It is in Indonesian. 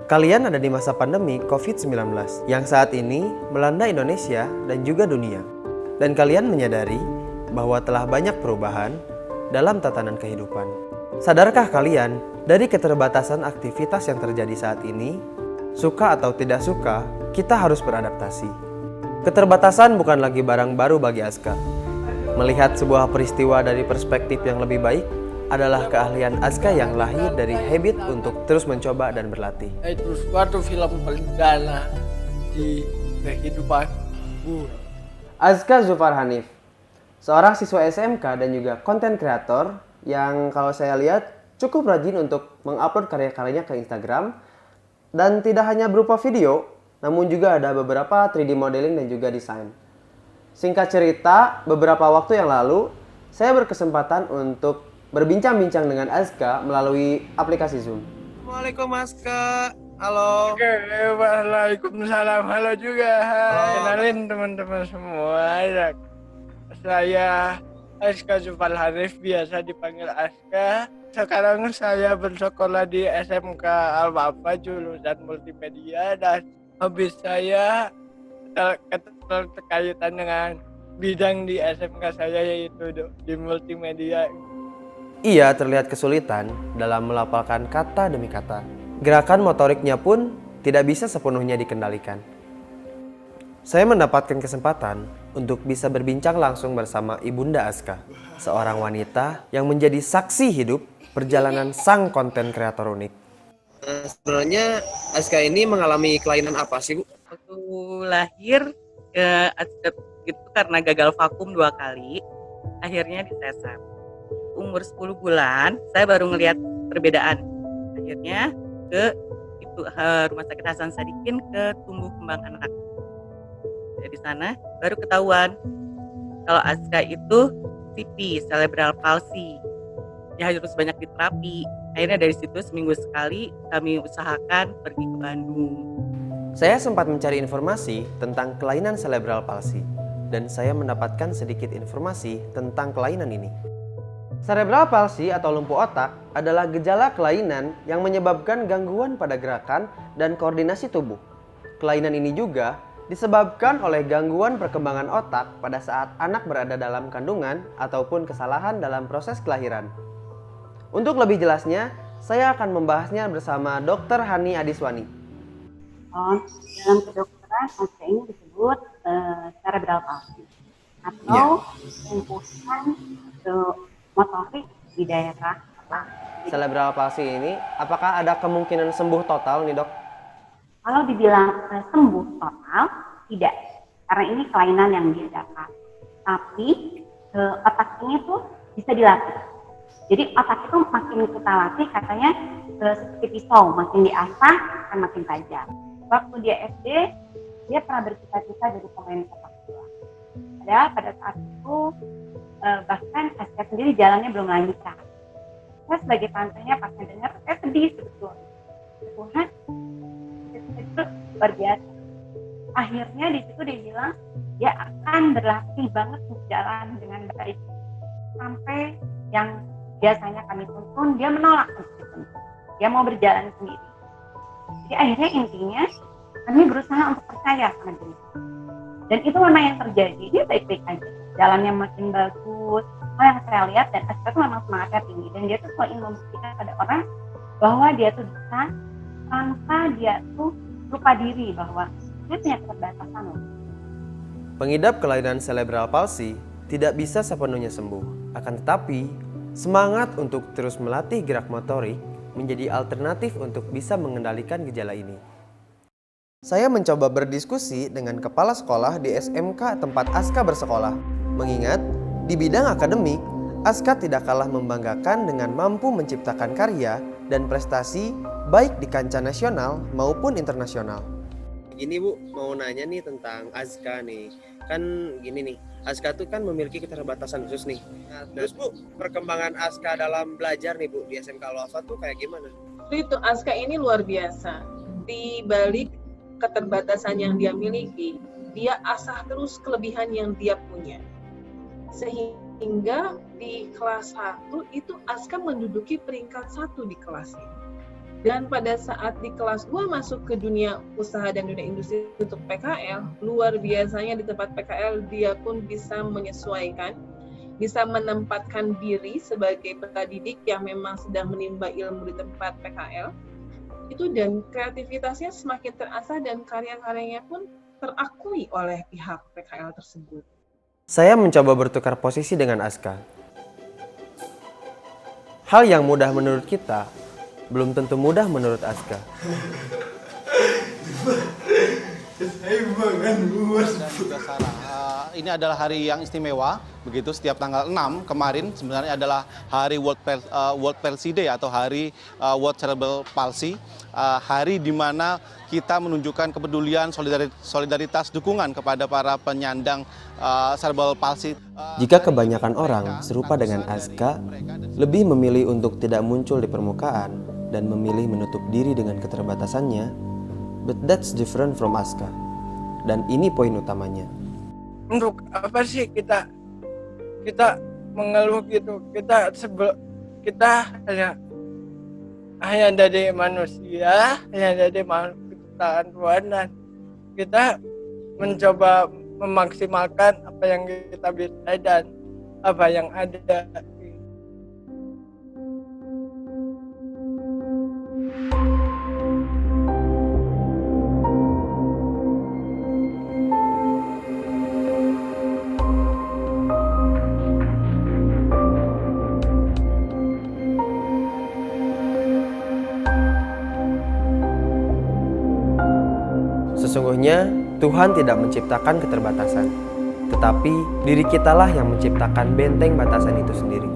Kalian ada di masa pandemi COVID-19 yang saat ini melanda Indonesia dan juga dunia. Dan kalian menyadari bahwa telah banyak perubahan dalam tatanan kehidupan. Sadarkah kalian dari keterbatasan aktivitas yang terjadi saat ini, suka atau tidak suka, kita harus beradaptasi. Keterbatasan bukan lagi barang baru bagi Aska. Melihat sebuah peristiwa dari perspektif yang lebih baik adalah keahlian Aska yang lahir dari habit untuk terus mencoba dan berlatih. Itu suatu film perdana di kehidupanku. Aska Zufar Hanif, seorang siswa SMK dan juga konten kreator yang kalau saya lihat cukup rajin untuk mengupload karya-karyanya ke Instagram. Dan tidak hanya berupa video, namun juga ada beberapa 3D modeling dan juga desain. Singkat cerita, beberapa waktu yang lalu, saya berkesempatan untuk berbincang-bincang dengan Aska melalui aplikasi Zoom. Assalamualaikum Aska, halo. Oke, waalaikumsalam, halo juga. Halo. Kenalin teman-teman semua. Saya Aska Zufar Hanif, biasa dipanggil Aska. Sekarang saya bersekolah di SMK Al-Wafa jurusan multimedia, dan hobi saya terkaitan dengan bidang di SMK saya, yaitu di multimedia. Ia terlihat kesulitan dalam melafalkan kata demi kata. Gerakan motoriknya pun tidak bisa sepenuhnya dikendalikan. Saya mendapatkan kesempatan untuk bisa berbincang langsung bersama Ibunda Aska, seorang wanita yang menjadi saksi hidup perjalanan sang konten kreator unik. Sebenarnya Aska ini mengalami kelainan apa sih, Bu? Waktu lahir itu karena gagal vakum 2 kali, akhirnya disesar. Umur 10 bulan saya baru ngelihat perbedaan. Akhirnya ke Rumah Sakit Hasan Sadikin ke tumbuh kembang anak. Dari sana baru ketahuan kalau Aska itu CP, cerebral palsy. Ya harus banyak diterapi. Akhirnya dari situ seminggu sekali kami usahakan pergi ke Bandung. Saya sempat mencari informasi tentang kelainan cerebral palsy dan saya mendapatkan sedikit informasi tentang kelainan ini. Cerebral palsy atau lumpuh otak adalah gejala kelainan yang menyebabkan gangguan pada gerakan dan koordinasi tubuh. Kelainan ini juga disebabkan oleh gangguan perkembangan otak pada saat anak berada dalam kandungan ataupun kesalahan dalam proses kelahiran. Untuk lebih jelasnya, saya akan membahasnya bersama Dr. Hani Adiswani. Dalam kedokteran, Aska ini disebut cerebral palsy atau lumpuhan motorik di daerah otak. Cerebral palsy ini, apakah ada kemungkinan sembuh total nih, Dok? Kalau dibilang sembuh total, tidak. Karena ini kelainan yang didapat. Tapi otak ini tuh bisa dilatih. Jadi otak itu makin kita latih, katanya seperti pisau, makin diasah akan makin tajam. Waktu dia SD, dia pernah bercita-cita jadi pemain sepak bola. Padahal pada saat itu bahkan Aska sendiri jalannya belum lancar. Saya sebagai tantenya pas dengar, saya sedih sebetulnya. Tuhan, itu luar biasa. Akhirnya di situ dia bilang dia akan berlatih banget untuk jalan dengan baik. Sampai yang biasanya kami tuntun, dia menolak untuk itu. Dia mau berjalan sendiri. Jadi akhirnya intinya kami berusaha untuk percaya sama dia. Dan itu memang yang terjadi, dia baik-baik aja. Jalannya makin bagus. Yang saya lihat, dan Aska tuh memang semangatnya tinggi. Dan dia tuh selalu ingin membuktikan pada orang bahwa dia tuh bisa tanpa dia tuh lupa diri bahwa dia punya keterbatasan loh. Pengidap kelainan cerebral palsy tidak bisa sepenuhnya sembuh. Akan tetapi, semangat untuk terus melatih gerak motorik menjadi alternatif untuk bisa mengendalikan gejala ini. Saya mencoba berdiskusi dengan kepala sekolah di SMK tempat Aska bersekolah. Mengingat, di bidang akademik, Aska tidak kalah membanggakan dengan mampu menciptakan karya dan prestasi baik di kancah nasional maupun internasional. Gini Bu, mau nanya nih tentang Aska nih. Kan gini nih, Aska tuh kan memiliki keterbatasan khusus nih. Nah, terus Bu, perkembangan Aska dalam belajar nih Bu di SMK Al-Wafa tuh kayak gimana? Itu Aska ini luar biasa. Di balik keterbatasan yang dia miliki, dia asah terus kelebihan yang dia punya. Sehingga di kelas 1 itu Aska menduduki peringkat 1 di kelasnya. Dan pada saat di kelas 2 masuk ke dunia usaha dan dunia industri untuk PKL, luar biasanya di tempat PKL dia pun bisa menyesuaikan, bisa menempatkan diri sebagai pendidik yang memang sedang menimba ilmu di tempat PKL. Itu dan kreativitasnya semakin terasa dan karya-karyanya pun terakui oleh pihak PKL tersebut. Saya mencoba bertukar posisi dengan Aska. Hal yang mudah menurut kita, belum tentu mudah menurut Aska. Ini adalah hari yang istimewa, begitu setiap tanggal 6 kemarin sebenarnya adalah hari World Palsy Day atau hari World Cerebral Palsy, hari di mana kita menunjukkan kepedulian, solidaritas, dukungan kepada para penyandang cerebral palsy. Jika kebanyakan orang serupa dengan Aska, lebih memilih untuk tidak muncul di permukaan dan memilih menutup diri dengan keterbatasannya, but that's different from Aska. Dan ini poin utamanya. Untuk apa sih kita mengeluh gitu? Kita hanya dari manusia, hanya dari makhluk ciptaan Tuhan, dan kita mencoba memaksimalkan apa yang kita bisa dan apa yang ada. Sesungguhnya Tuhan tidak menciptakan keterbatasan, tetapi diri kitalah yang menciptakan benteng batasan itu sendiri.